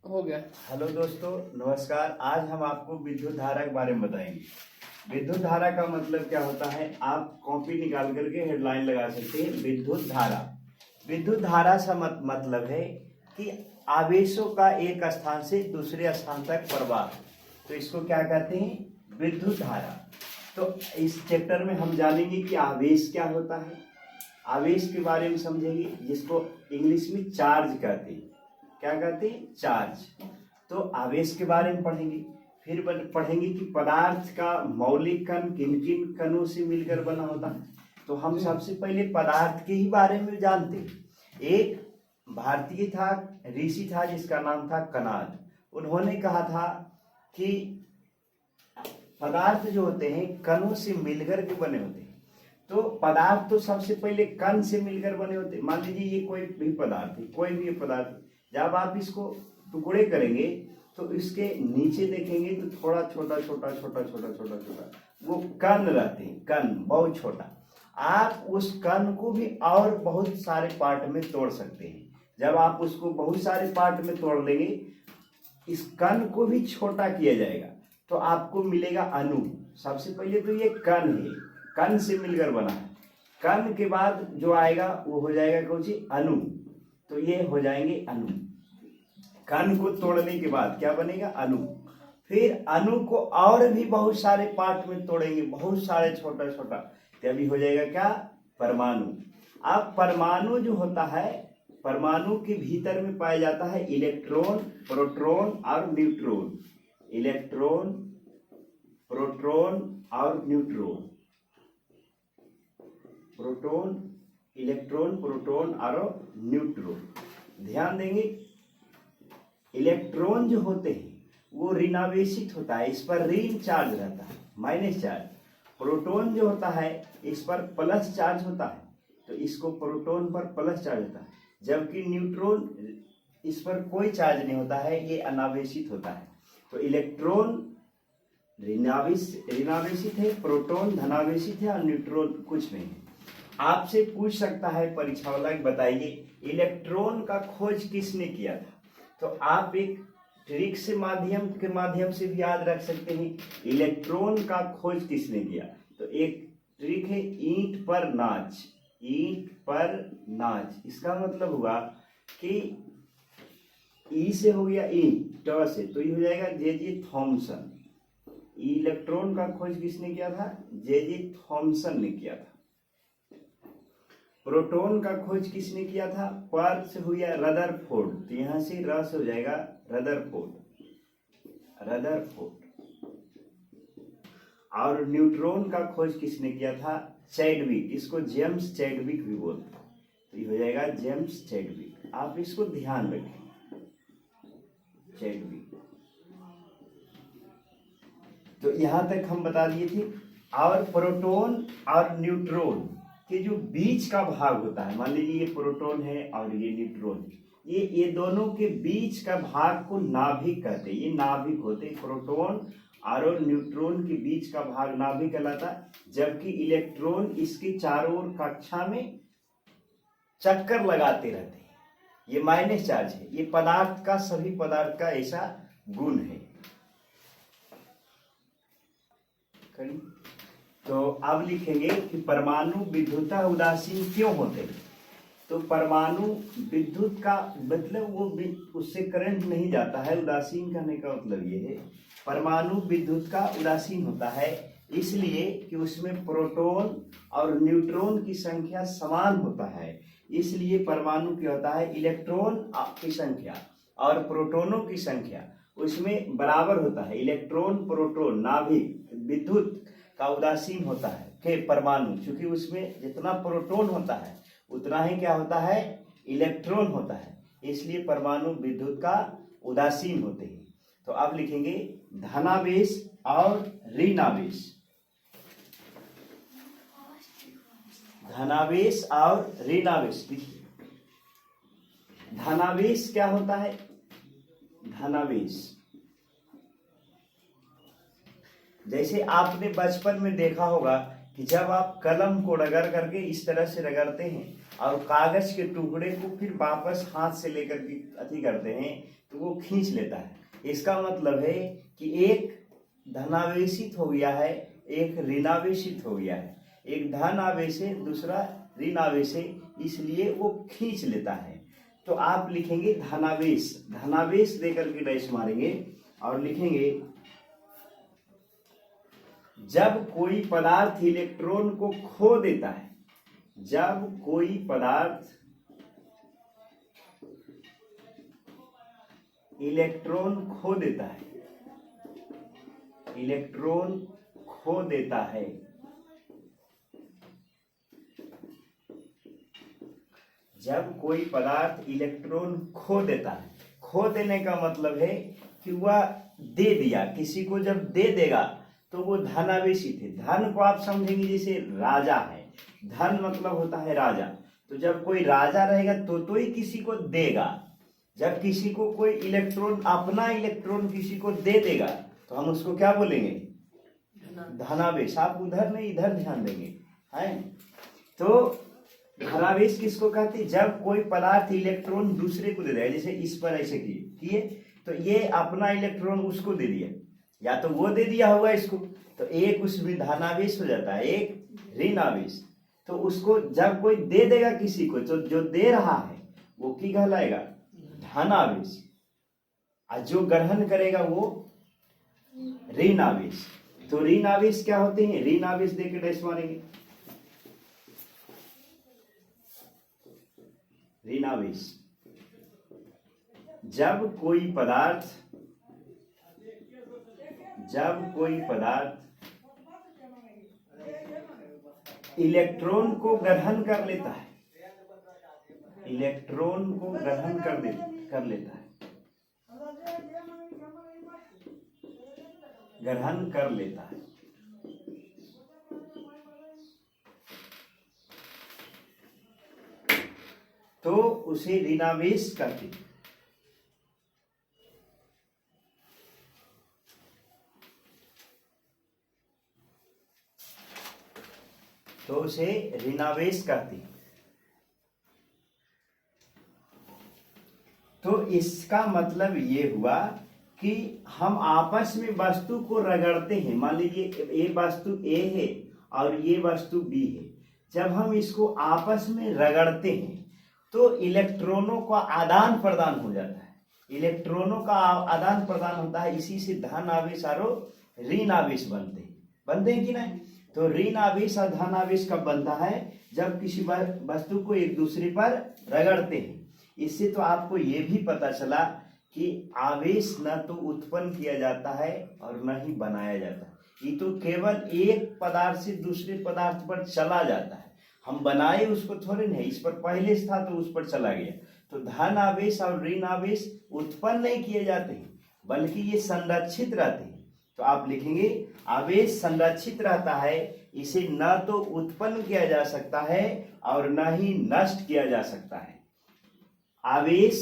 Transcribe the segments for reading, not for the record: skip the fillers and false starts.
हो गया। हेलो दोस्तों, नमस्कार। आज हम आपको विद्युत धारा के बारे में बताएंगे। विद्युत धारा का मतलब क्या होता है, आप कॉपी निकाल करके हेडलाइन लगा सकते हैं। विद्युत धारा, विद्युत धारा से मतलब है कि आवेशों का एक स्थान से दूसरे स्थान तक प्रवाह, तो इसको क्या कहते हैं, विद्युत धारा। तो इस चैप्टर में हम जानेंगे कि आवेश क्या होता है, आवेश के बारे में समझेंगे, जिसको इंग्लिश में चार्ज कहते हैं। क्या कहते हैं, चार्ज। तो आवेश के बारे में पढ़ेंगे। फिर पढ़ेंगे कि पदार्थ का मौलिक कण किन किन कणों से मिलकर बना होता है। तो हम सबसे पहले पदार्थ के ही बारे में जानते हैं। एक भारतीय था, ऋषि था, जिसका नाम था कणाद। उन्होंने कहा था कि पदार्थ जो होते हैं कणों से मिलकर के बने होते हैं। तो पदार्थ तो सबसे पहले कण से मिलकर बने होते हैं। मान लीजिए ये कोई भी पदार्थ है, कोई भी पदार्थ, जब आप इसको टुकड़े करेंगे तो इसके नीचे देखेंगे तो थोड़ा छोटा छोटा छोटा छोटा छोटा छोटा वो कण रहते हैं, कण बहुत छोटा। आप उस कण को भी और बहुत सारे पार्ट में तोड़ सकते हैं। जब आप उसको बहुत सारे पार्ट में तोड़ लेंगे, इस कण को भी छोटा किया जाएगा तो आपको मिलेगा अणु। सबसे पहले तो ये कण है, कण से मिलकर बना है। कण के बाद जो आएगा वो हो जाएगा कौन सी, अणु। तो ये हो जाएंगे अणु। कण को तोड़ने के बाद क्या बनेगा, अणु। फिर अणु को और भी बहुत सारे पार्ट में तोड़ेंगे, बहुत सारे छोटा छोटा, तभी हो जाएगा क्या, परमाणु। अब परमाणु जो होता है, परमाणु के भीतर में पाया जाता है इलेक्ट्रॉन, प्रोटॉन और न्यूट्रॉन। इलेक्ट्रॉन, प्रोटॉन और न्यूट्रॉन। प्रोटॉन, इलेक्ट्रॉन, प्रोटॉन और न्यूट्रॉन। ध्यान देंगे, इलेक्ट्रॉन जो होते हैं वो ऋणावेशित होता है, इस पर ऋण चार्ज रहता है, माइनस चार्ज। प्रोटॉन जो होता है इस पर प्लस चार्ज होता है, तो इसको प्रोटॉन पर प्लस चार्ज होता है। जबकि न्यूट्रॉन, इस पर कोई चार्ज नहीं होता है, ये अनावेशित होता है। तो इलेक्ट्रॉन ऋणावेशित है, प्रोटॉन धनावेशित है और न्यूट्रॉन कुछ नहीं है। आपसे पूछ सकता है परीक्षा वाला, बताइए इलेक्ट्रॉन का खोज किसने किया था। तो आप एक ट्रिक से माध्यम से भी याद रख सकते हैं, इलेक्ट्रॉन का खोज किसने किया। तो एक ट्रिक है, ईंट पर नाच। ईंट पर नाच, इसका मतलब हुआ कि ई से हो गया ईंट, ट से, तो ये हो जाएगा जे थॉमसन। इलेक्ट्रॉन का खोज किसने किया था, जे थॉमसन ने किया था। प्रोटॉन का खोज किसने किया था, पर से हो गया रदरफोर्ड, तो यहां से र से हो जाएगा रदरफोर्ड, रदरफोर्ड। और न्यूट्रॉन का खोज किसने किया था, चैडविक, इसको जेम्स चैडविक भी बोलते हैं, तो ये हो जाएगा जेम्स चैडविक। आप इसको ध्यान रखें, चैडविक। तो यहां तक हम बता दिए थे। और प्रोटॉन और न्यूट्रॉन के जो बीच का भाग होता है, मान लीजिए ये प्रोटॉन है और ये न्यूट्रॉन, ये दोनों के बीच का भाग को नाभिक कहते हैं। ये नाभिक होते हैं, प्रोटॉन और न्यूट्रॉन के बीच का भाग नाभिक कहलाता है। जबकि इलेक्ट्रॉन इसके चारों ओर कक्षा में चक्कर लगाते रहते हैं, ये माइनस चार्ज है। ये पदार्थ का, सभी पदार्थ का ऐसा गुण है। तो अब लिखेंगे कि परमाणु विद्युतः उदासीन क्यों होते हैं। तो परमाणु विद्युत का मतलब वो उससे करंट नहीं जाता है, उदासीन करने का मतलब ये है, परमाणु विद्युत का उदासीन होता है इसलिए कि उसमें प्रोटॉन और न्यूट्रॉन की संख्या समान होता है। इसलिए परमाणु क्या होता है, इलेक्ट्रॉन की संख्या और प्रोटॉनों की संख्या उसमें बराबर होता है। इलेक्ट्रॉन, प्रोटॉन, नाभिक विद्युत का उदासीन होता है कि परमाणु, क्योंकि उसमें जितना प्रोटॉन होता है उतना ही क्या होता है, इलेक्ट्रॉन होता है, इसलिए परमाणु विद्युत का उदासीन होते हैं। तो अब लिखेंगे धनावेश और ऋणावेश। धनावेश और ऋणावेश लिखिए। धनावेश क्या होता है, धनावेश जैसे आपने बचपन में देखा होगा कि जब आप कलम को रगड़ करके इस तरह से रगड़ते हैं और कागज के टुकड़े को फिर वापस हाथ से लेकर के अति करते हैं, तो वो खींच लेता है। इसका मतलब है कि एक धनावेशित हो गया है, एक ऋणावेशित हो गया है। एक धन आवेश है, दूसरा ऋण आवेश है, इसलिए वो खींच लेता है। तो आप लिखेंगे धनावेश, धनावेश देकर के डैश मारेंगे और लिखेंगे जब कोई पदार्थ इलेक्ट्रॉन को खो देता है, जब कोई पदार्थ इलेक्ट्रॉन खो देता है, इलेक्ट्रॉन खो देता है, जब कोई पदार्थ इलेक्ट्रॉन खो देता है, खो देने का मतलब है कि वह दे दिया, किसी को जब दे देगा तो वो धनावेशित है। धन को आप समझेंगे जैसे राजा है, धन मतलब होता है राजा। तो जब कोई राजा रहेगा तो ही किसी को देगा। जब किसी को कोई इलेक्ट्रॉन, अपना इलेक्ट्रॉन किसी को दे देगा तो हम उसको क्या बोलेंगे? धनावेश। आप उधर नहीं इधर ध्यान देंगे, है। तो धनावेश किसको कहते हैं? जब कोई पदार्थ इलेक्ट्रॉन दूसरे को दे देगा, जैसे इस पर ऐसे किए तो ये अपना इलेक्ट्रॉन उसको दे दिया, या तो वो दे दिया होगा इसको, तो एक उसमें धनावेश हो जाता है, एक ऋण आवेश। तो उसको जब कोई दे देगा किसी को, तो जो दे रहा है वो की कहलाएगा? धनावेश। और जो ग्रहण करेगा वो ऋण आवेश। तो ऋण आवेश क्या होते हैं? ऋण आवेश देकर डैश मारेंगे। ऋण आवेश जब कोई पदार्थ इलेक्ट्रॉन को ग्रहण कर लेता है, इलेक्ट्रॉन को ग्रहण कर लेता है, ग्रहण कर लेता है, तो उसे ऋणावेश कहते हैं। तो उसे ऋणावेश कहते हैं। तो इसका मतलब ये हुआ कि हम आपस में वस्तु को रगड़ते हैं। मान लीजिए ये वस्तु A है और ये वस्तु B है। जब हम इसको आपस में रगड़ते हैं तो इलेक्ट्रॉनों का आदान प्रदान हो जाता है, इलेक्ट्रॉनों का आदान प्रदान होता है। इसी से धन आवेश और ऋण आवेश बनते हैं कि नहीं? तो ऋण आवेश और धन आवेश कब बनता है? जब किसी वस्तु को एक दूसरे पर रगड़ते हैं। इससे तो आपको ये भी पता चला कि आवेश न तो उत्पन्न किया जाता है और न ही बनाया जाता है। ये तो केवल एक पदार्थ से दूसरे पदार्थ पर चला जाता है। हम बनाए उसको थोड़े नहीं, इस पर पहले से था तो उस पर चला गया। तो धन आवेश और ऋण आवेश उत्पन्न नहीं किए जाते हैं, बल्कि ये संरक्षित रहते हैं। तो आप लिखेंगे आवेश संरक्षित रहता है, इसे न तो उत्पन्न किया जा सकता है और न ही नष्ट किया जा सकता है। आवेश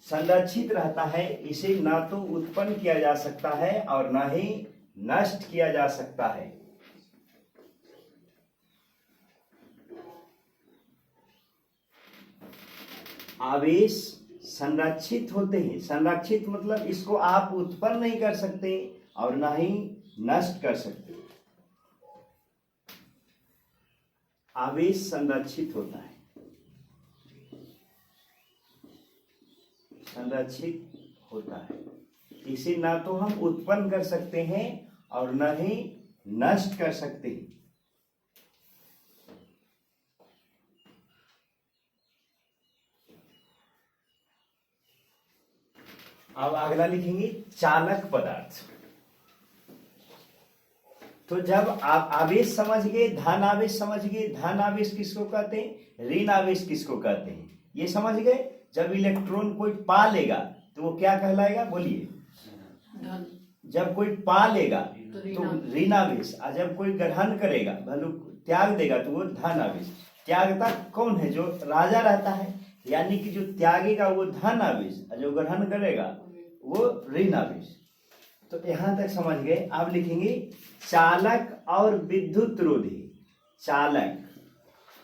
संरक्षित रहता है, इसे न तो उत्पन्न किया जा सकता है और न ही नष्ट किया जा सकता है। आवेश संरक्षित होते हैं। संरक्षित मतलब इसको आप उत्पन्न नहीं कर सकते और ना ही नष्ट कर सकते। आवेश संरक्षित होता है, संरक्षित होता है। इसे ना तो हम उत्पन्न कर सकते हैं और ना ही नष्ट कर सकते हैं। अब अगला लिखेंगे चालक पदार्थ। तो जब आप आवेश समझ गए, धन आवेश समझ गए, धन आवेश किसको कहते हैं, ऋण आवेश किसको कहते हैं, ये समझ गए। जब इलेक्ट्रॉन कोई पा लेगा तो वो क्या कहलाएगा, बोलिए। जब कोई पा लेगा तो ऋण आवेश, और जब कोई ग्रहण करेगा मतलब त्याग देगा तो वो धन आवेश। त्यागता कौन है, जो राजा रहता है, यानी कि जो त्यागेगा वो धन आवेश, और जो ग्रहण करेगा वो ऋण आवेश। तो यहां तक समझ गए। अब लिखेंगे चालक और विद्युत रोधी। चालक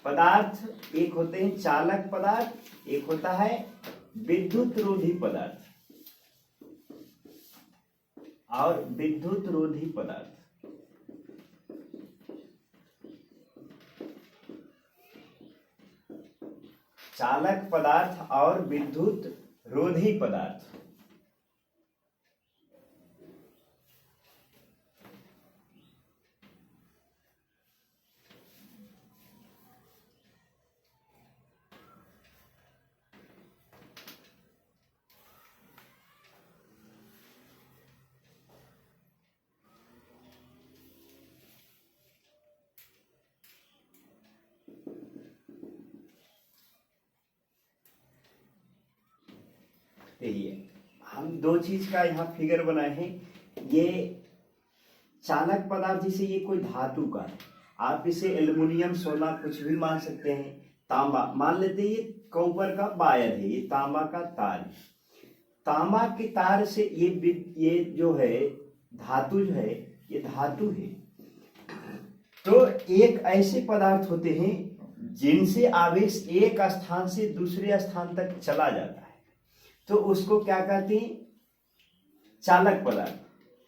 पदार्थ एक होते हैं चालक पदार्थ, एक होता है विद्युत रोधी पदार्थ और विद्युत रोधी पदार्थ। चालक पदार्थ और विद्युत रोधी पदार्थ। यही है, हम दो चीज का यहाँ फिगर बनाए हैं। ये चालक पदार्थ जैसे ये कोई धातु का है, आप इसे एल्युमिनियम, सोना कुछ भी मान सकते हैं। तांबा मान लेते हैं, ये कॉपर का वायर है, ये तांबा का तार है। तांबा के तार से ये जो है धातु, जो है ये धातु है। तो एक ऐसे पदार्थ होते हैं जिनसे आवेश एक स्थान से दूसरे स्थान तक चला जाता है, तो उसको क्या कहते हैं? चालक पदार्थ।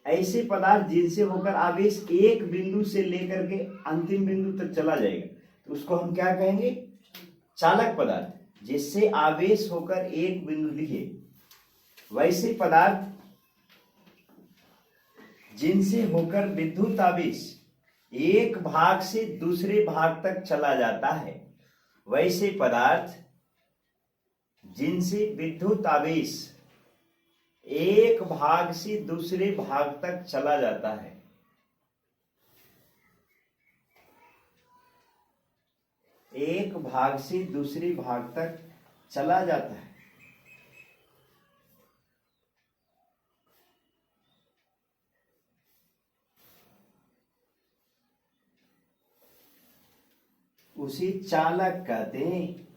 ऐसे पदार्थ जिनसे होकर आवेश एक बिंदु से लेकर के अंतिम बिंदु तक चला जाएगा, तो उसको हम क्या कहेंगे? चालक पदार्थ। जिससे आवेश होकर एक बिंदु लिखे, वैसे पदार्थ जिनसे होकर विद्युत आवेश एक भाग से दूसरे भाग तक चला जाता है, वैसे पदार्थ जिनसे विद्युत आवेश एक भाग से दूसरे भाग तक चला जाता है, एक भाग से दूसरे भाग तक चला जाता है, उसे चालक कहते हैं।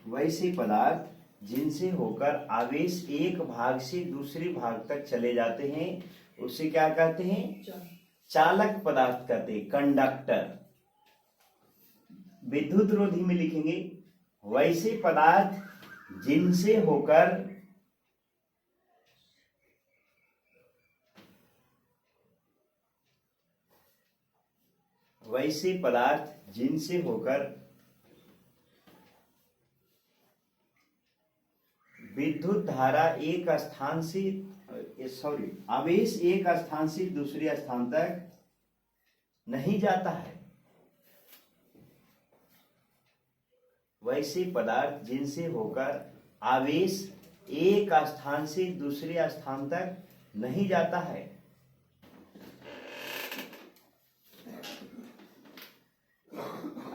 वैसे पदार्थ जिनसे होकर आवेश एक भाग से दूसरे भाग तक चले जाते हैं, उसे क्या कहते हैं? चालक पदार्थ कहते हैं, कंडक्टर। विद्युत रोधी में लिखेंगे वैसे पदार्थ जिनसे होकर विद्युत धारा एक स्थान से आवेश एक स्थान से दूसरे स्थान तक नहीं जाता है, वैसे पदार्थ जिनसे होकर आवेश एक स्थान से दूसरे स्थान तक नहीं जाता है,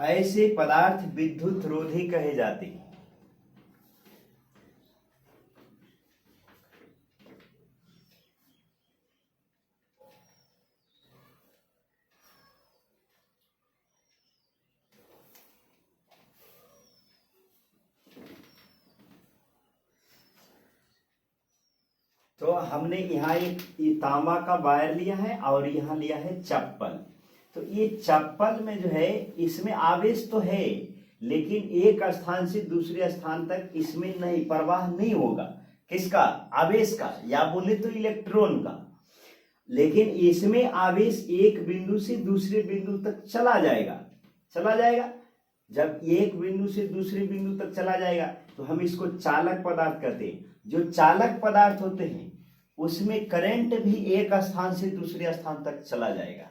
ऐसे पदार्थ विद्युत रोधी कहे जाते हैं। तो हमने यहाँ एक तांबा का वायर लिया है और यहाँ लिया है चप्पल। तो ये चप्पल में जो है, इसमें आवेश तो है, लेकिन एक स्थान से दूसरे स्थान तक इसमें नहीं, प्रवाह नहीं होगा। किसका? आवेश का, या बोले तो इलेक्ट्रॉन का। लेकिन इसमें आवेश एक बिंदु से दूसरे बिंदु तक चला जाएगा। जब एक बिंदु से दूसरे बिंदु तक चला जाएगा तो हम इसको चालक पदार्थ कहते हैं। जो चालक पदार्थ होते हैं उसमें करंट भी एक स्थान से दूसरे स्थान तक चला जाएगा।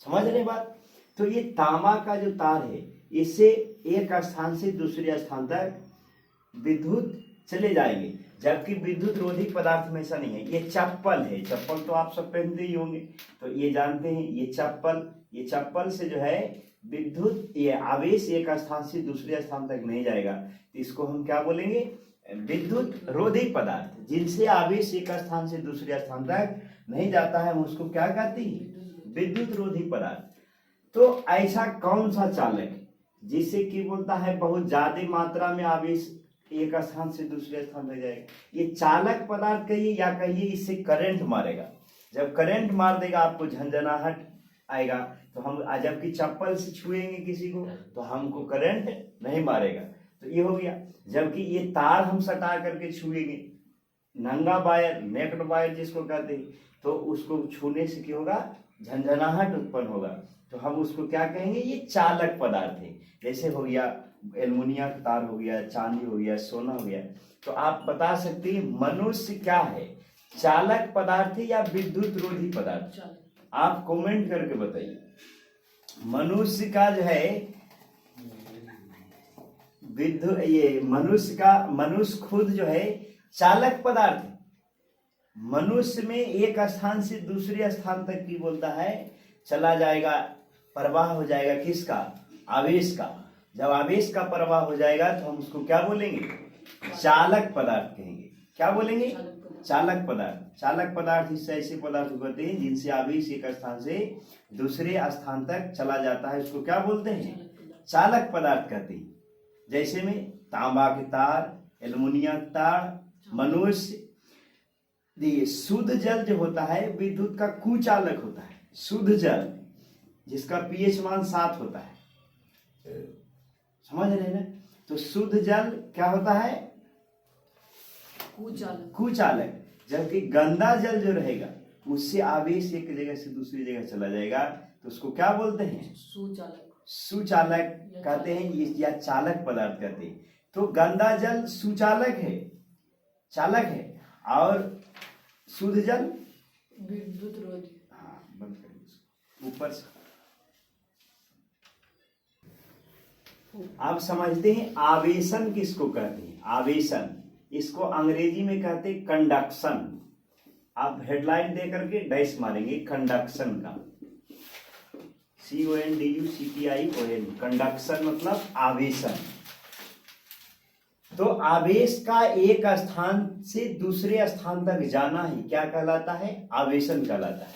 समझ रहे बात? तो ये तांबा का जो तार है, इससे एक स्थान से दूसरे स्थान तक विद्युत चले जाएंगे, जबकि विद्युत रोधी पदार्थ में ऐसा नहीं है। ये चप्पल है, चप्पल तो आप सब पहनते ही होंगे, तो ये जानते हैं। ये चप्पल से जो है विद्युत, ये आवेश एक स्थान से दूसरे स्थान तक नहीं जाएगा, तो इसको हम क्या बोलेंगे? विद्युत रोधी पदार्थ। जिनसे आवेश एक स्थान से दूसरे स्थान तक नहीं जाता है, हम उसको क्या कहते हैं? विद्युत रोधी पदार्थ। तो ऐसा कौन सा चालक है जिससे कि बोलता है बहुत ज्यादा मात्रा में आवेश एक स्थान से दूसरे स्थान तक जाएगा? ये चालक पदार्थ कहिए या कहिए इससे करंट मारेगा। जब करंट मार देगा आपको झंझनाहट आएगा, तो हम जबकि चप्पल से छुएंगे किसी को तो हमको करंट नहीं मारेगा, तो ये हो गया। जबकि ये तार हम सटा करके छुएंगे, नंगा वायर, नेक्ड वायर जिसको कहते हैं, तो उसको छूने से क्या होगा, झंझनाहट उत्पन्न होगा, तो हम उसको क्या कहेंगे, ये चालक पदार्थ है। जैसे हो गया एल्युमिनियम का तार हो गया, चांदी हो गया, सोना हो गया। तो आप बता सकते हैं मनुष्य क्या है, चालक पदार्थ है या विद्युत रोधी पदार्थ? आप कमेंट करके बताइए। मनुष्य का जो है मनुष्य खुद जो है चालक पदार्थ है। मनुष्य में एक स्थान से दूसरे स्थान तक की बोलता है चला जाएगा, प्रवाह हो जाएगा किसका, आवेश का। जब आवेश का प्रवाह हो जाएगा तो हम उसको क्या बोलेंगे, चालक पदार्थ कहेंगे। क्या बोलेंगे, चालक पदार्थ। चालक पदार्थ इस ऐसे पदार्थ होते हैं जिनसे आवेश एक स्थान से दूसरे स्थान तक चला जाता है, उसको क्या बोलते हैं, चालक पदार्थ कहते हैं। जैसे में तांबा के तार, एल्युमिनियम तार, मनुष्य। शुद्ध जल जो होता है विद्युत का कुचालक होता है। शुद्ध जल जिसका पीएच मान 7 होता है, समझ रहे ना। तो शुद्ध जल क्या होता है, कुचालक। जबकि गंदा जल जो रहेगा उससे आवेश एक जगह से दूसरी जगह चला जाएगा, तो उसको क्या बोलते हैं, सुचालक कहते हैं या चालक पदार्थ कहते हैं। तो गंदा जल सुचालक है, चालक है, और शुद्ध जल विद्युत रोधी। हाँ, बंद करिए ऊपर से। आप समझते हैं आवेशन किसको कहते हैं, आवेशन इसको अंग्रेजी में कहते हैं कंडक्शन। आप हेडलाइन दे करके डैश मारेंगे कंडक्शन का, CONDUCTION, कंडक्शन मतलब आवेशन। तो आवेश का एक स्थान से दूसरे स्थान तक जाना ही क्या कहलाता है, आवेशन कहलाता है।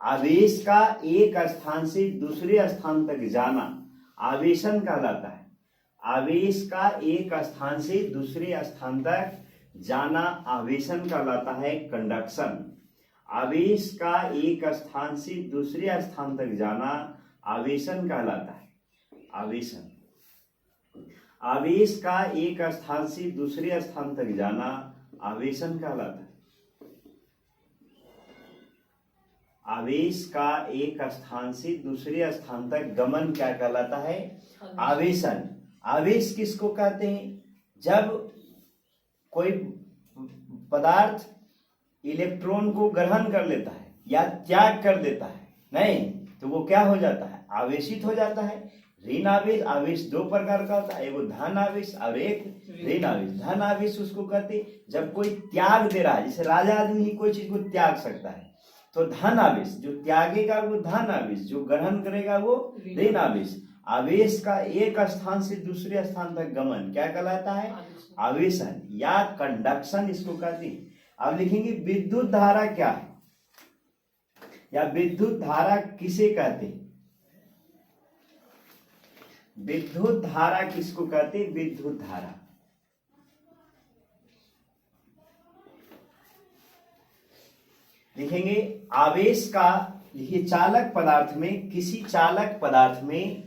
आवेश का एक स्थान से दूसरे स्थान तक जाना आवेशन कहलाता है। आवेश का एक स्थान से दूसरे स्थान तक जाना आवेशन कहलाता है, कंडक्शन। आवेश का एक स्थान से दूसरे स्थान तक जाना आवेशन कहलाता है, आवेशन। आवेश का एक स्थान से दूसरे स्थान तक जाना आवेशन कहलाता है। आवेश का एक स्थान से दूसरे स्थान तक गमन क्या कहलाता है, आवेशन। आवेश किसको कहते हैं, जब कोई पदार्थ इलेक्ट्रॉन को ग्रहण कर लेता है या त्याग कर देता है, नहीं तो वो क्या हो जाता है, आवेशित हो जाता है। ऋण आवेश, आवेश दो प्रकार का होता है, एगो धन आवेश और एक ऋण आवेश। धन आवेश उसको कहते हैं जब कोई त्याग दे रहा है, जैसे राजा आदमी ही कोई चीज को त्याग सकता है, तो धन आवेश। जो त्यागेगा वो धन आवेश, जो ग्रहण करेगा वो ऋण आवेश। आवेश का एक स्थान से दूसरे स्थान तक गमन क्या कहलाता है, आवेशन या कंडक्शन इसको कहते हैं। अब लिखेंगे विद्युत धारा क्या है, या विद्युत धारा किसे कहते हैं, विद्युत धारा किसको कहते हैं, विद्युत धारा। लिखेंगे आवेश का, लिखिए चालक पदार्थ में, किसी चालक पदार्थ में,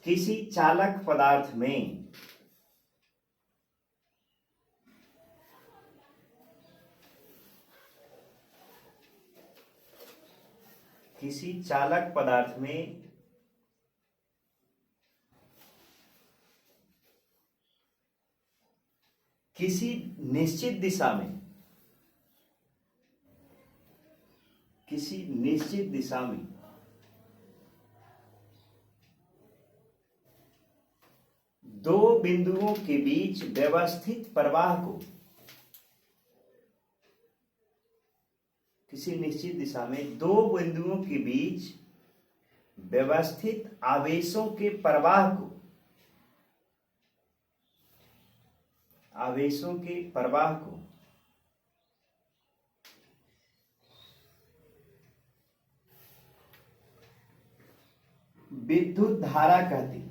किसी चालक पदार्थ में किसी चालक पदार्थ में किसी निश्चित दिशा में, किसी निश्चित दिशा में दो बिंदुओं के बीच व्यवस्थित प्रवाह को, किसी निश्चित दिशा में दो बिंदुओं के बीच व्यवस्थित आवेशों के प्रवाह को, आवेशों के प्रवाह को विद्युत धारा कहते हैं।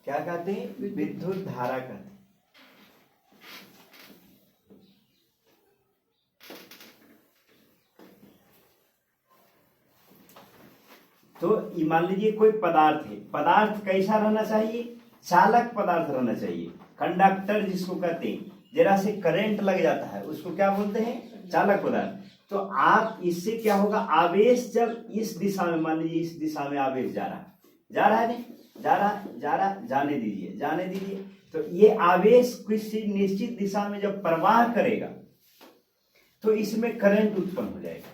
क्या कहते हैं, विद्युत धारा कहते हैं। तो ये मान लीजिए कोई पदार्थ है, पदार्थ कैसा रहना चाहिए? चालक पदार्थ रहना चाहिए, कंडक्टर जिसको कहते हैं। जरा से करंट लग जाता है उसको क्या बोलते हैं? चालक पदार्थ। तो आप इससे क्या होगा, आवेश जब इस दिशा में, मान लीजिए इस दिशा में आवेश जा रहा है, जा रहा है नहीं, जा रहा, जाने दीजिए, जाने दीजिए। तो ये आवेश किसी निश्चित दिशा में जब प्रवाह करेगा तो इसमें करंट उत्पन्न हो जाएगा।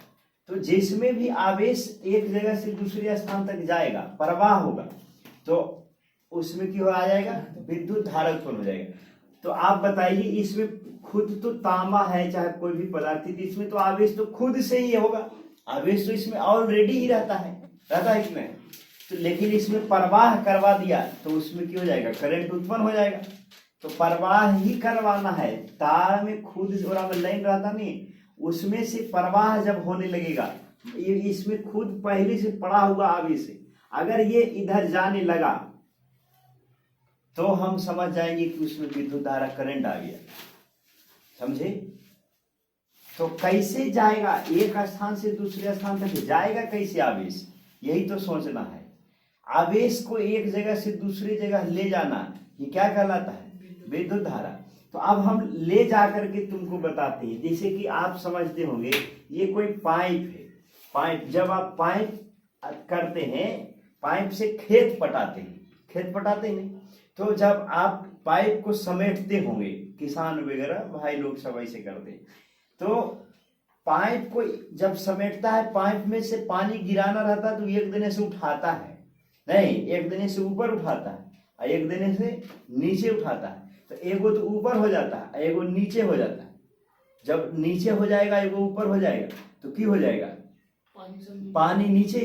तो जिसमें भी आवेश एक जगह से दूसरे स्थान तक जाएगा, प्रवाह होगा, तो उसमें क्या आ जाएगा? विद्युत धारा उत्पन्न हो जाएगा। तो आप बताइए, इसमें खुद तो तांबा है चाहे कोई भी पदार्थ, इसमें तो आवेश तो खुद से ही होगा, आवेश तो इसमें ऑलरेडी ही रहता है कि नहीं? तो लेकिन इसमें प्रवाह करवा दिया तो उसमें क्या हो जाएगा? करंट उत्पन्न हो जाएगा। तो प्रवाह ही करवाना है, तार में खुद में लाइन रहता नहीं, उसमें से प्रवाह जब होने लगेगा, ये इसमें खुद पहले से पड़ा हुआ आवेश है, अगर ये इधर जाने लगा तो हम समझ जाएंगे कि उसमें विद्युत धारा, करंट आ गया। समझे? तो कैसे जाएगा एक स्थान से दूसरे स्थान तक, जाएगा कैसे आवेश? यही तो सोचना है। आवेश को एक जगह से दूसरी जगह ले जाना, ये क्या कहलाता है? विद्युत धारा। तो अब हम ले जाकर के तुमको बताते हैं। जैसे कि आप समझते होंगे ये कोई पाइप है, पाइप जब आप पाइप करते हैं, पाइप से खेत पटाते हैं, खेत पटाते हैं। तो जब आप पाइप को समेटते होंगे, किसान वगैरह भाई लोग सब ऐसे करते हैं, तो पाइप को जब समेटता है, पाइप में से पानी गिराना रहता है तो एक दिने से उठाता है, नहीं एक दिने से ऊपर उठाता है और एक दिने से नीचे उठाता है। तो एगो तो ऊपर हो जाता है, एगो नीचे हो जाता है। जब नीचे हो जाएगा, एगो ऊपर हो जाएगा, तो क्या हो जाएगा? पानी नीचे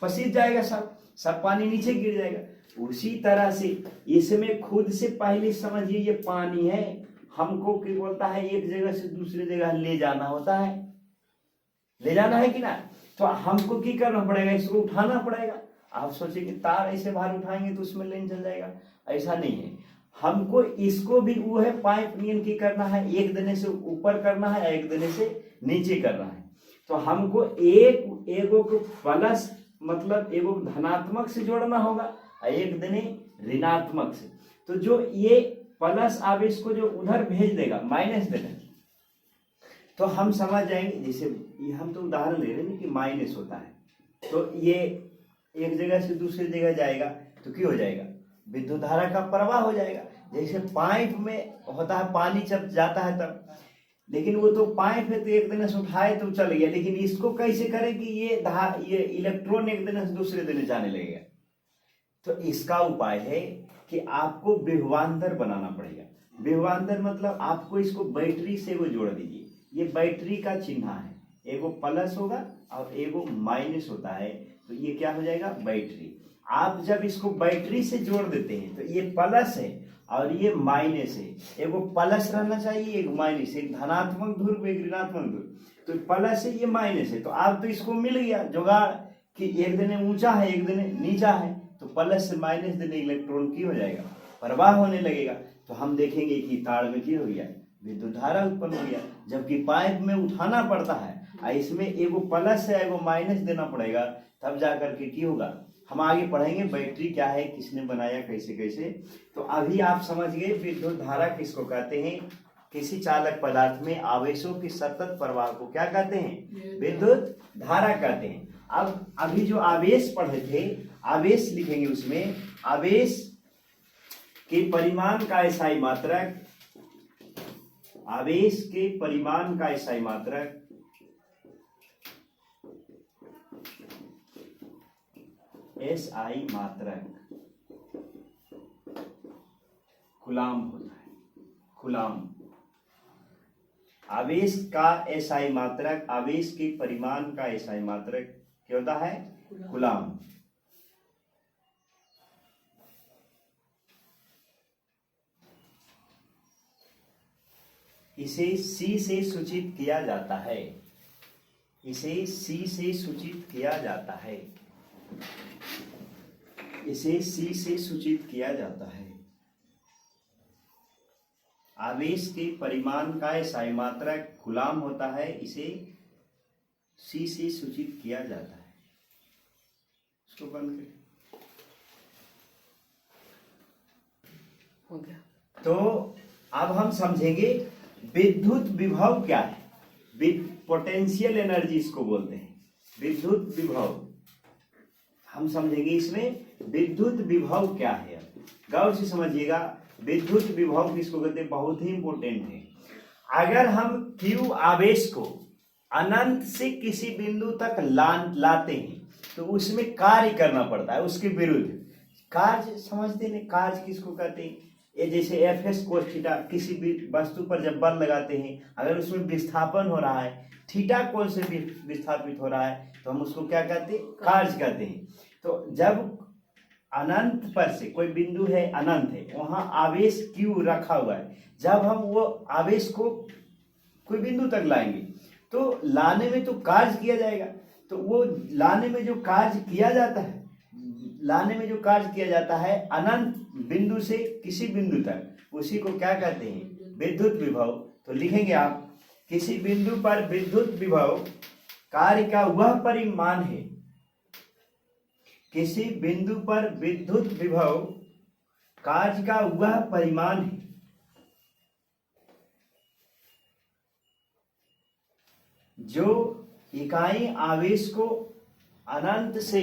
पसीज जाएगा, सब पानी नीचे गिर जाएगा। उसी तरह से इसमें खुद से पहले समझिए ये पानी है, हमको क्या बोलता है? एक जगह से दूसरी जगह ले जाना होता है, ले जाना है कि ना? तो हमको क्या करना पड़ेगा? इसको उठाना पड़ेगा। आप सोचिए कि तार ऐसे बाहर उठाएंगे तो उसमें लाइन चल जाएगा, ऐसा नहीं है। हमको इसको भी वो है पाइप नियन की करना है, एक दिने से ऊपर करना है, एक दिने से नीचे करना है। तो हमको एगो को प्लस मतलब एगो धनात्मक से जोड़ना होगा, एक दिने ऋणात्मक से। तो जो ये प्लस आवेश को जो उधर भेज देगा, माइनस देगा, तो हम समझ जाएंगे। जैसे हम तो उदाहरण दे रहे हैं कि माइनस होता है, तो ये एक जगह से दूसरी जगह जाएगा तो क्या हो जाएगा? विद्युत धारा का प्रवाह हो जाएगा। जैसे पाइप में होता है, पानी जब जाता है तब, लेकिन वो तो पाइप है तो एक दिन से उठाए तो चल गया, लेकिन इसको कैसे करें कि ये इलेक्ट्रॉन एक दिन से दूसरे दिन जाने लगेगा। तो इसका उपाय है कि आपको विभवांतर बनाना पड़ेगा। विभवांतर मतलब आपको इसको बैटरी से वो जोड़ दीजिए। ये बैटरी का चिन्ह है, एगो प्लस होगा और एगो माइनस होता है, तो ये क्या हो जाएगा? बैटरी। आप जब इसको बैटरी से जोड़ देते हैं तो ये प्लस है और ये माइनस है। एगो प्लस रहना चाहिए, एक माइनस, एक धनात्मक ध्रुव, एक ऋणात्मक ध्रुव। तो प्लस है, ये माइनस है, तो आप तो इसको मिल गया जुगाड़ कि एक दिन ऊंचा है एक दिन नीचा है, तो प्लस से माइनस देने इलेक्ट्रॉन की हो जाएगा, प्रवाह होने लगेगा। तो हम देखेंगे कि तार में क्या हो गया? विद्युत धारा उत्पन्न हो गया। जबकि पाइप में उठाना पड़ता है, इसमें एगो प्लस है एगो माइनस देना पड़ेगा, तब जाकर के क्या होगा। हम आगे पढ़ेंगे बैटरी क्या है, किसने बनाया, कैसे कैसे। तो अभी आप समझ गए विद्युत धारा किसको कहते हैं। किसी चालक पदार्थ में आवेशों के सतत प्रवाह को क्या कहते हैं? विद्युत धारा कहते हैं। अब अभी जो आवेश पढ़े थे, आवेश लिखेंगे, उसमें आवेश के परिमाण का एसआई मात्रक, आवेश के परिमाण का एसआई मात्रक एसआई मात्रक कूलाम होता है। कूलाम आवेश का एसआई मात्रक, आवेश के परिमाण का एसआई मात्रक क्या होता है? कूलाम। इसे C से सूचित किया जाता है, इसे C से सूचित किया जाता है, इसे C से सूचित किया जाता है। आवेश के परिमाण का एसआई मात्रक कूलाम होता है, इसे C से सूचित किया जाता है। इसको बंद करें। हो गया। तो अब हम समझेंगे विद्युत विभव क्या है। पोटेंशियल एनर्जी इसको बोलते हैं, विद्युत विभव। हम समझेंगे इसमें विद्युत विभव क्या है। गौर से समझिएगा, विद्युत विभव किसको कहते हैं, बहुत ही इंपॉर्टेंट है। अगर हम Q आवेश को अनंत से किसी बिंदु तक लाते हैं तो उसमें कार्य करना पड़ता है, उसके विरुद्ध कार्य। समझते हैं कार्य किसको कहते हैं, ये जैसे Fs cos थीटा, किसी भी वस्तु पर जब बल लगाते हैं, अगर उसमें विस्थापन हो रहा है, थीटा कोण से विस्थापित हो रहा है, तो हम उसको क्या कहते हैं, कार्य कहते हैं। तो जब अनंत पर से कोई बिंदु है, अनंत है, वहां आवेश Q रखा हुआ है, जब हम वो आवेश को कोई बिंदु तक लाएंगे तो लाने में तो कार्य किया जाएगा। तो वो लाने में जो कार्य किया जाता है, लाने में जो कार्य किया जाता है अनंत बिंदु से किसी बिंदु तक, उसी को क्या कहते हैं, विद्युत विभव। तो लिखेंगे आप, किसी बिंदु पर विद्युत विभव कार्य का वह परिमाण है, किसी बिंदु पर विद्युत विभव कार्य का वह परिमाण है जो इकाई आवेश को अनंत से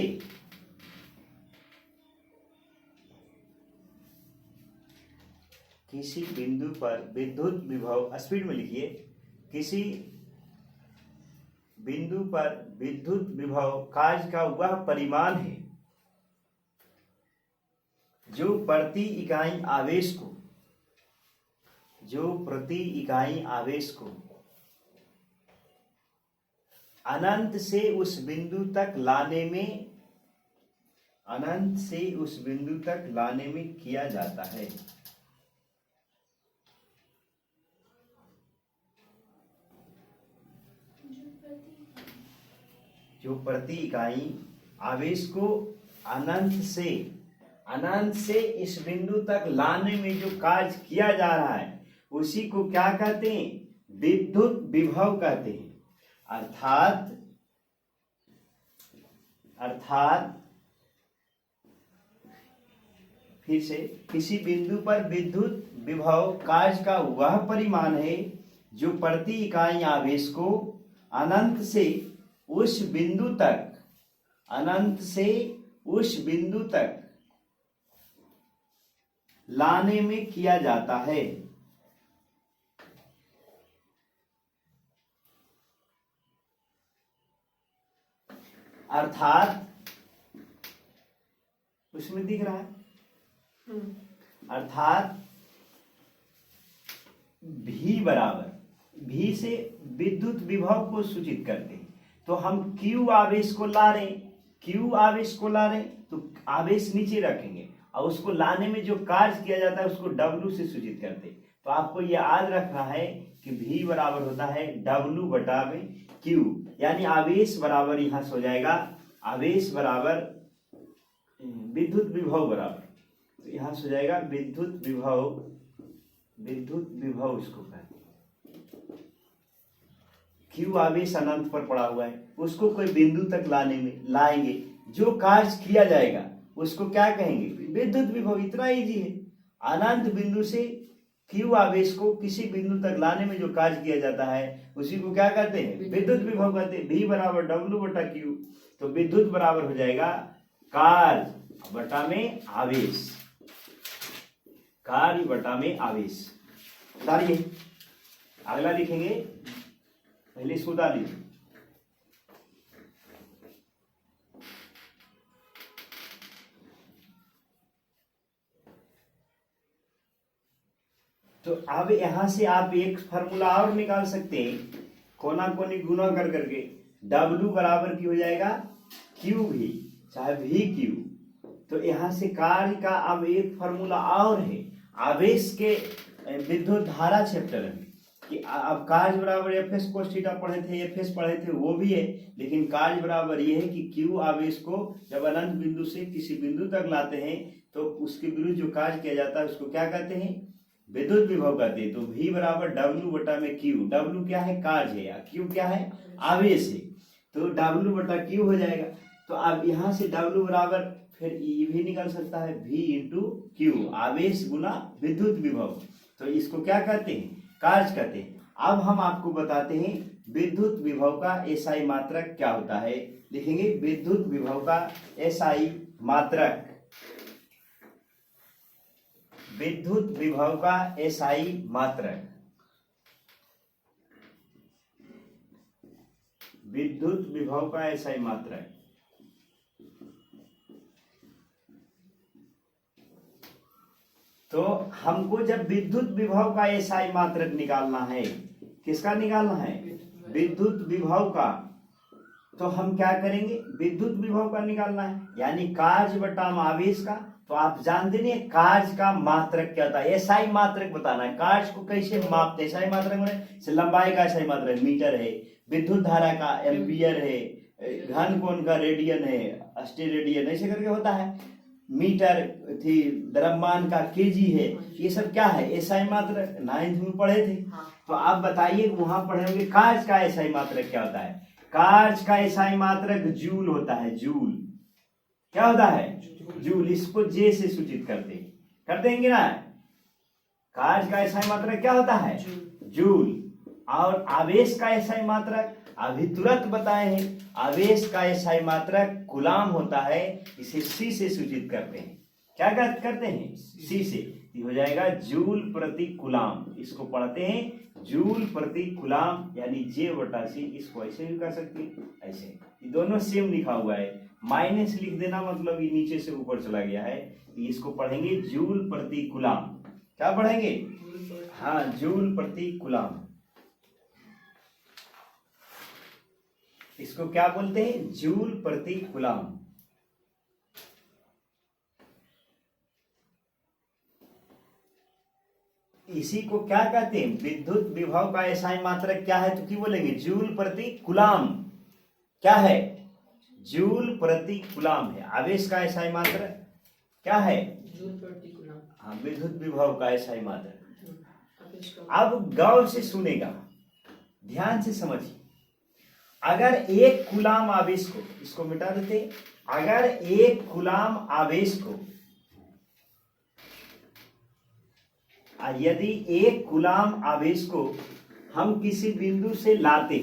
किसी बिंदु पर विद्युत विभव, स्पीड में लिखिए, किसी बिंदु पर विद्युत विभव कार्य का वह परिमाण है जो प्रति इकाई आवेश को, जो प्रति इकाई आवेश को अनंत से उस बिंदु तक लाने में, अनंत से उस बिंदु तक लाने में किया जाता है। जो प्रति इकाई आवेश को अनंत से इस बिंदु तक लाने में जो कार्य किया जा रहा है, उसी को क्या कहते हैं, विद्युत विभव कहते हैं। अर्थात फिर से, किसी बिंदु पर विद्युत विभव कार्य का वह परिमाण है जो प्रति इकाई आवेश को अनंत से उस बिंदु तक, अनंत से उस बिंदु तक लाने में किया जाता है। अर्थात उसमें दिख रहा है, अर्थात भी बराबर, भी से विद्युत विभव को सूचित करते हैं। तो हम Q आवेश को ला रहे, Q आवेश को ला रहे, तो आवेश नीचे रखेंगे और उसको लाने में जो कार्य किया जाता है उसको W से सूचित करते हैं। तो आपको ये याद रखना है कि V बराबर होता है W बटा में Q, यानी आवेश बराबर यहां से हो जाएगा, आवेश बराबर विद्युत विभव बराबर, तो यहां से हो जाएगा विद्युत विभव, विद्युत विभव इसको कहते हैं। Q आवेश अनंत पर पड़ा हुआ है, उसको कोई बिंदु तक लाने में लाएंगे, जो कार्य किया जाएगा उसको क्या कहेंगे, विद्युत विभव। इतना इजी है। अनंत बिंदु से Q आवेश को किसी बिंदु तक लाने में जो कार्य किया जाता है उसी को क्या कहते हैं, विद्युत विभव कहते हैं। V बराबर W बटा Q, तो विद्युत बराबर हो जाएगा कार्य बटा में आवेश, कार्य बटा में आवेश। उतारिए, अगला लिखेंगे, पहले इसको उतार लीजिए। तो अब यहां से आप एक फार्मूला और निकाल सकते हैं, कोना कोनी गुना कर करके W बराबर की हो जाएगा Q भी, चाहे V Q। तो यहां से कार्य का अब एक फार्मूला और है, आवेश के विद्युत धारा चैप्टर में, कि अब कार्य बराबर Fs cos थीटा पढ़े थे, Fs पढ़े थे, वो भी है, लेकिन कार्य बराबर ये है कि Q आवेश को जब अनंत बिंदु से किसी बिंदु तक लाते हैं तो उसके विरुद्ध जो कार्य किया जाता है उसको क्या कहते हैं, विद्युत विभव कहते हैं। तो V बराबर W बटा में Q, W क्या है, कार्य है, Q क्या है, आवेश है, तो W बटा Q हो जाएगा। तो अब यहाँ से W बराबर फिर ये भी निकल सकता है V इंटू क्यू, आवेश गुना विद्युत विभव। तो इसको क्या कहते हैं, कार्य कहते हैं। अब हम आपको बताते हैं विद्युत विभव का एसआई मात्रक क्या होता है। लिखेंगे विद्युत विभव का एसआई मात्रक, विद्युत विभव का एसआई मात्रक, विद्युत विभव का एसआई मात्रक। तो हमको जब विद्युत विभव का एसआई मात्रक निकालना है, किसका निकालना है, विद्युत विभव का, तो हम क्या करेंगे, विद्युत विभव का निकालना है, यानी कार्य बटा आवेश का। तो आप जानते नहीं कार्य का मात्रक क्या होता है, एसआई मात्रक बताना है। कार्य को कैसे मापते हैं, एसआई मात्रक में लंबाई का एसआई मात्रक मीटर है, विद्युत धारा का एम्पियर है, घन कोण का रेडियन है, अस्टेरेडियन, ऐसे करके होता है। मीटर थी, द्रव्यमान का केजी है, ये सब क्या है, एसआई मात्रक। 9th में पढ़े थे। तो आप बताइए वहां पढ़े होंगे कार्य का एसआई मात्रक क्या होता है। कार्य का एसआई मात्रक जूल होता है, जूल। क्या होता है, जूल। इसको जे से सूचित कर देंगे ना। कार्य का एसआई मात्रक क्या होता है, जूल। और आवेश का एसआई मात्रक अभी तुरंत बताए हैं, आवेश का एसआई मात्रक कूलाम होता है, इसे सी से सूचित करते हैं। क्या करते हैं, सी से। ये हो जाएगा जूल प्रति कूलाम। इसको पढ़ते हैं जूल प्रति कूलाम, यानी जे बटा सी। इसको ऐसे भी कर सकते हैं, ऐसे। ये दोनों सेम लिखा हुआ है, माइनस लिख देना मतलब ये नीचे से ऊपर चला गया है। इसको पढ़ेंगे जूल प्रति कूलाम। क्या पढ़ेंगे, हाँ, जूल प्रति कूलाम। इसको क्या बोलते हैं, जूल प्रति कूलाम। इसी को क्या कहते हैं, विद्युत विभव का एसआई मात्रक क्या है, तो क्या बोलेंगे, जूल प्रति कूलाम। क्या है, जूल प्रति कूलाम है। आवेश का एसआई मात्रक क्या है, जूल प्रति कूलाम। हाँ, विद्युत विभव का एसआई मात्रक। अब गौर से सुनेगा, ध्यान से समझिए। अगर एक कूलाम आवेश को, इसको मिटा देते, अगर एक कूलाम आवेश को, यदि एक कूलाम आवेश को हम किसी बिंदु से लाते,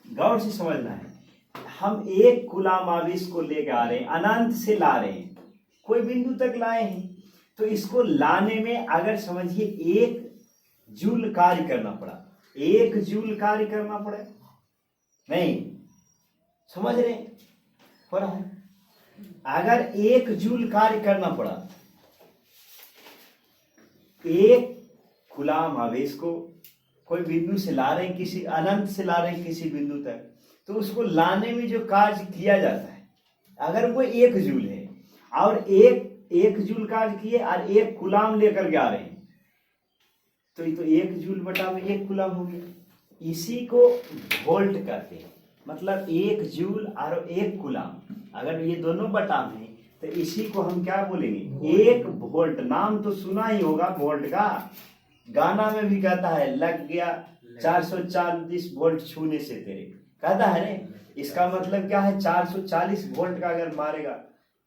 गौर से समझना है, हम एक कूलाम आवेश को लेकर आ रहे हैं, अनंत से ला रहे हैं, कोई बिंदु तक लाए हैं, तो इसको लाने में अगर समझिए 1 जूल कार्य करना पड़ा, 1 जूल कार्य करना पड़े, नहीं समझ रहे हो रहा है। अगर 1 जूल कार्य करना पड़ा, एक कूलाम आवेश को कोई बिंदु से ला रहे हैं, किसी अनंत से ला रहे हैं किसी बिंदु तक, तो उसको लाने में जो कार्य किया जाता है, अगर वो 1 जूल है और एक जूल कार्य किए और 1 कूलाम लेकर के आ रहे हैं, तो ये तो 1 जूल बटा में 1 कूलाम हो गया। इसी को वोल्ट कहते हैं, मतलब 1 जूल और 1 कूलाम, अगर ये दोनों बटा में, तो इसी को हम क्या बोलेंगे, 1 वोल्ट। नाम तो सुना ही होगा वोल्ट का, गाना में भी कहता है, लग गया 440 वोल्ट छूने से तेरे, कहता है ने। इसका मतलब क्या है, 440 वोल्ट का अगर मारेगा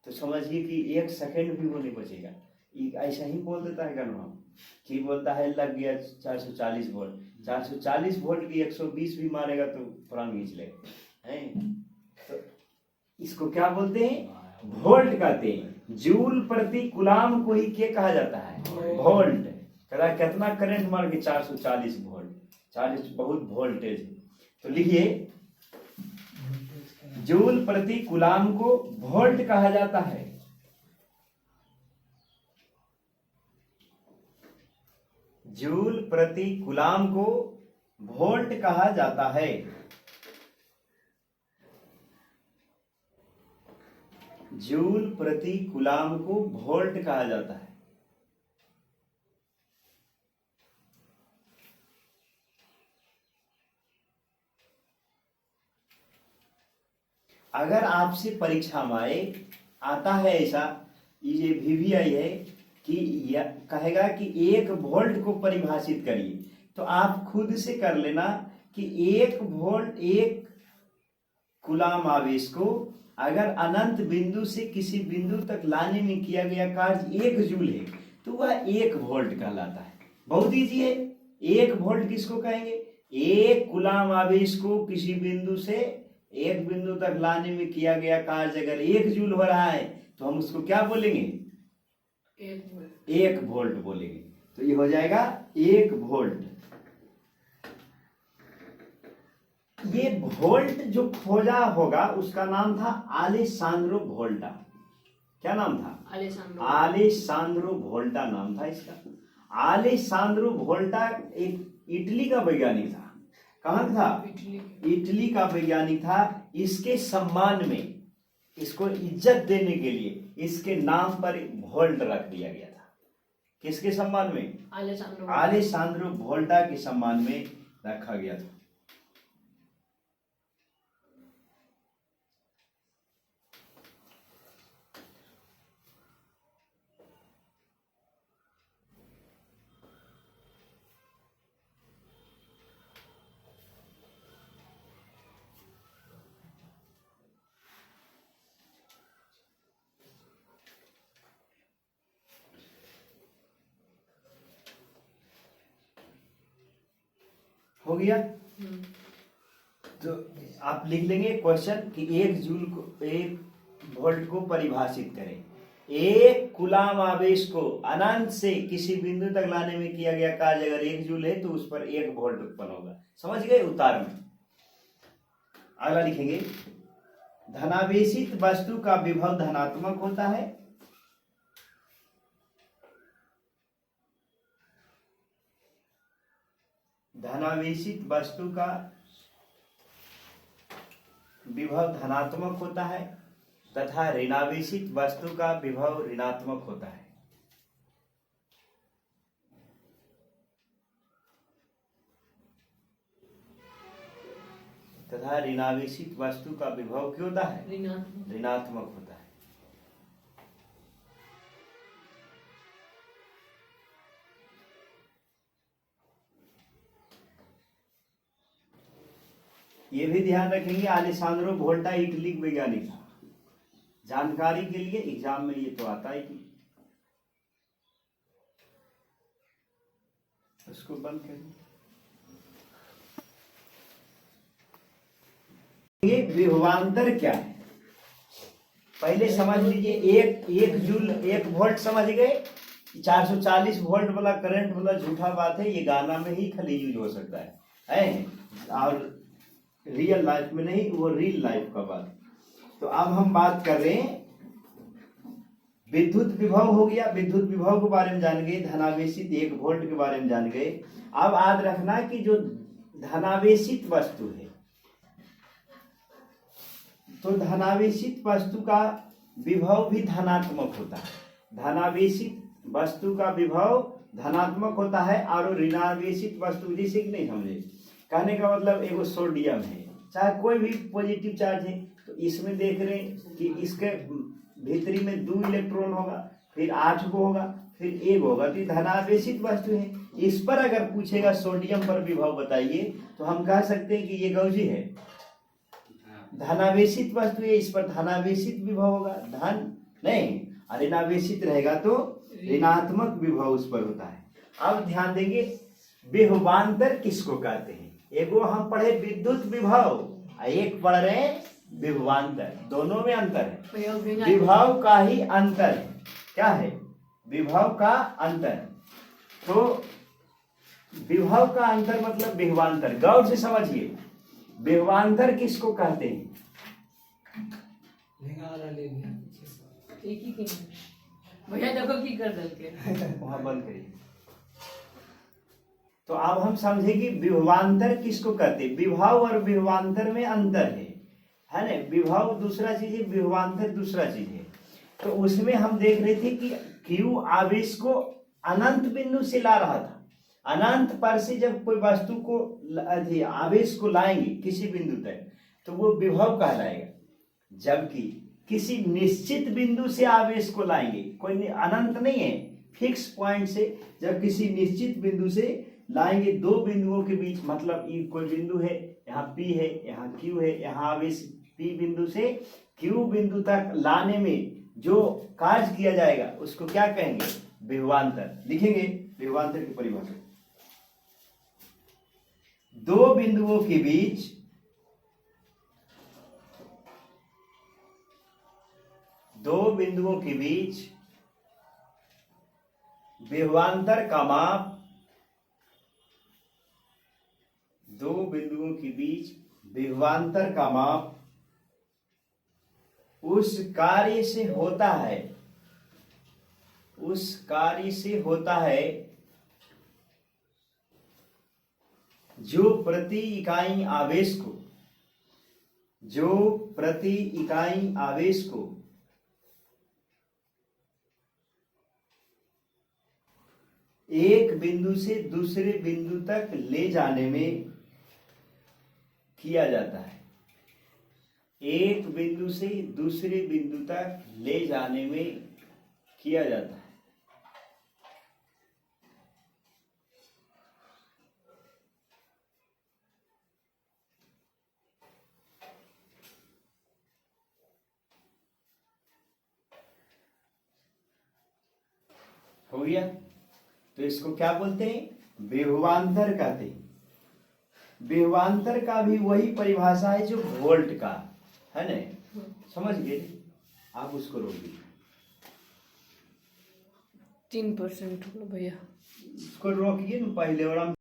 तो समझिए कि 1 सेकंड भी वो नहीं बचेगा। ऐसा ही बोल देता है गाना कि बोलता है लग गया 440 वोल्ट, 440 वोल्ट की 120 भी मारेगा तो प्राण खींच लेगा, हैं। तो इसको क्या बोलते हैं, वोल्ट कहते हैं। जूल प्रति कूलाम को ही क्या कहा जाता है, वोल्ट। कहता कितना करंट मार के 440 वोल्ट, 40 बहुत वोल्टेज है। तो लिखिए जूल प्रति कूलाम को वोल्ट कहा जाता है। जूल प्रति कूलाम को वोल्ट कहा जाता है। जूल प्रति कूलाम को वोल्ट कहा जाता है। अगर आपसे परीक्षा में आता है ऐसा, ये VVI है कि कहेगा कि 1 वोल्ट को परिभाषित करिए, तो आप खुद से कर लेना कि 1 वोल्ट, 1 कूलाम आवेश को अगर अनंत बिंदु से किसी बिंदु तक लाने में किया गया कार्य 1 जूल है तो वह 1 वोल्ट कहलाता है। बहुत इजी है। 1 वोल्ट किसको कहेंगे? 1 कूलाम आवेश को किसी बिंदु से एक बिंदु तक लाने में किया गया कार्य अगर 1 जूल हो रहा है तो हम उसको क्या बोलेंगे? 1 वोल्ट बोलेंगे। तो ये हो जाएगा 1 वोल्ट। ये वोल्ट जो खोजा होगा उसका नाम था आलेसांद्रो वोल्टा। क्या नाम था? आलेसांद्रो वोल्टा नाम था इसका। आलेसांद्रो वोल्टा एक इटली का वैज्ञानिक था। कहाँ था? इटली का वैज्ञानिक था। इसके सम्मान में, इसको इज्जत देने के लिए इसके नाम पर वोल्ट रख दिया गया था। किसके सम्मान में? आलेसांद्रो वोल्टा के सम्मान में रखा गया था। हो गया? तो आप लिख लेंगे क्वेश्चन कि 1 जूल को 1 वोल्ट को परिभाषित करें। 1 कूलाम आवेश को अनंत से किसी बिंदु तक लाने में किया गया कार्य अगर 1 जूल है तो उस पर 1 वोल्ट उत्पन्न होगा। समझ गए? उतार में अगला लिखेंगे, धनावेशित वस्तु का विभव धनात्मक होता है। धनावेशित वस्तु का विभव धनात्मक होता है तथा ऋणावेशित वस्तु का विभव ऋणात्मक होता है। तथा ऋणावेशित वस्तु का विभव क्या होता है? ऋणात्मक होता है। ये भी ध्यान रखेंगे, आलेसांद्रो वोल्टा इटली वैज्ञानिक था। जानकारी के लिए एग्जाम में ये तो आता ही कि उसको बंद करिए। ये विभवांतर क्या है पहले समझ लीजिए। 1 जूल 1 वोल्ट समझ गए। 440 वोल्ट वाला करंट वाला झूठा बात है, ये गाना में ही खाली यूज हो सकता है और रियल लाइफ में नहीं, वो रियल लाइफ का बात। तो अब हम बात कर रहे हैं विद्युत विभव हो गया। विद्युत विभव के बारे में जान गए। धनावेशित 1 वोल्ट के बारे में जान गए। अब याद रखना कि जो धनावेशित वस्तु है तो धनावेशित वस्तु का विभव भी धनात्मक होता है। धनावेशित वस्तु का विभव धनात्मक होता है और ऋणावेशित वस्तु, जैसे कि नहीं समझे, कहने का मतलब एगो सोडियम है, चाहे कोई भी पॉजिटिव चार्ज है, तो इसमें देख रहे हैं कि इसके भीतरी में 2 इलेक्ट्रॉन होगा, फिर 8 को होगा, फिर 1 होगा, तो ये धनावेशित वस्तु है। इस पर अगर पूछेगा सोडियम पर विभव बताइए तो हम कह सकते हैं कि ये गौजी है, धनावेशित वस्तु है, इस पर धनावेशित विभव होगा। धन नहीं, ऋणावेशित रहेगा तो ऋणात्मक विभव उस पर होता है। अब ध्यान देंगे, विभवांतर किसको कहते हैं? एगो हम पढ़े विद्युत विभव, एक पढ़ रहे हैं विभवांतर। दोनों में अंतर है, विभव का ही अंतर है। क्या है? विभव का अंतर। तो विभव का अंतर मतलब विभवांतर। गौर से समझिए, विभवांतर किसको कहते हैं? भैया देखो की कर दलके वहां बंद करिए। तो अब हम समझे कि विभवांतर किसको कहते हैं। विभव और विभवांतर में अंतर है ना। विभव दूसरा चीज है, विभवांतर दूसरा चीज है। तो उसमें हम देख रहे थे कि क्यू आवेश को अनंत बिंदु से ला रहा था। अनंत पर से जब कोई वस्तु को आवेश को लाएंगे किसी बिंदु तक तो वो विभव कहलाएगा। जबकि किसी निश्चित बिंदु से आवेश को लाएंगे, कोई अनंत नहीं है, फिक्स पॉइंट से जब किसी निश्चित बिंदु से लाएंगे, 2 बिंदुओं के बीच, मतलब ये कोई बिंदु है, यहाँ P है, यहाँ Q है, यहाँ आवेश P बिंदु से Q बिंदु तक लाने में जो कार्य किया जाएगा उसको क्या कहेंगे? विभवांतर। लिखेंगे विभवांतर की परिभाषा। दो बिंदुओं के बीच विभवांतर का माप, दो बिंदुओं के बीच विभवांतर का माप उस कार्य से होता है जो प्रति इकाई आवेश को एक बिंदु से दूसरे बिंदु तक ले जाने में किया जाता है। एक बिंदु से दूसरे बिंदु तक ले जाने में किया जाता है। हो गया? तो इसको क्या बोलते हैं? विभवांतर कहते हैं। विभवांतर का भी वही परिभाषा है जो वोल्ट का है ना, समझ गए? आप उसको रोक दीजिए। 3% होगा भैया, उसको रोकिए ना पहले और हम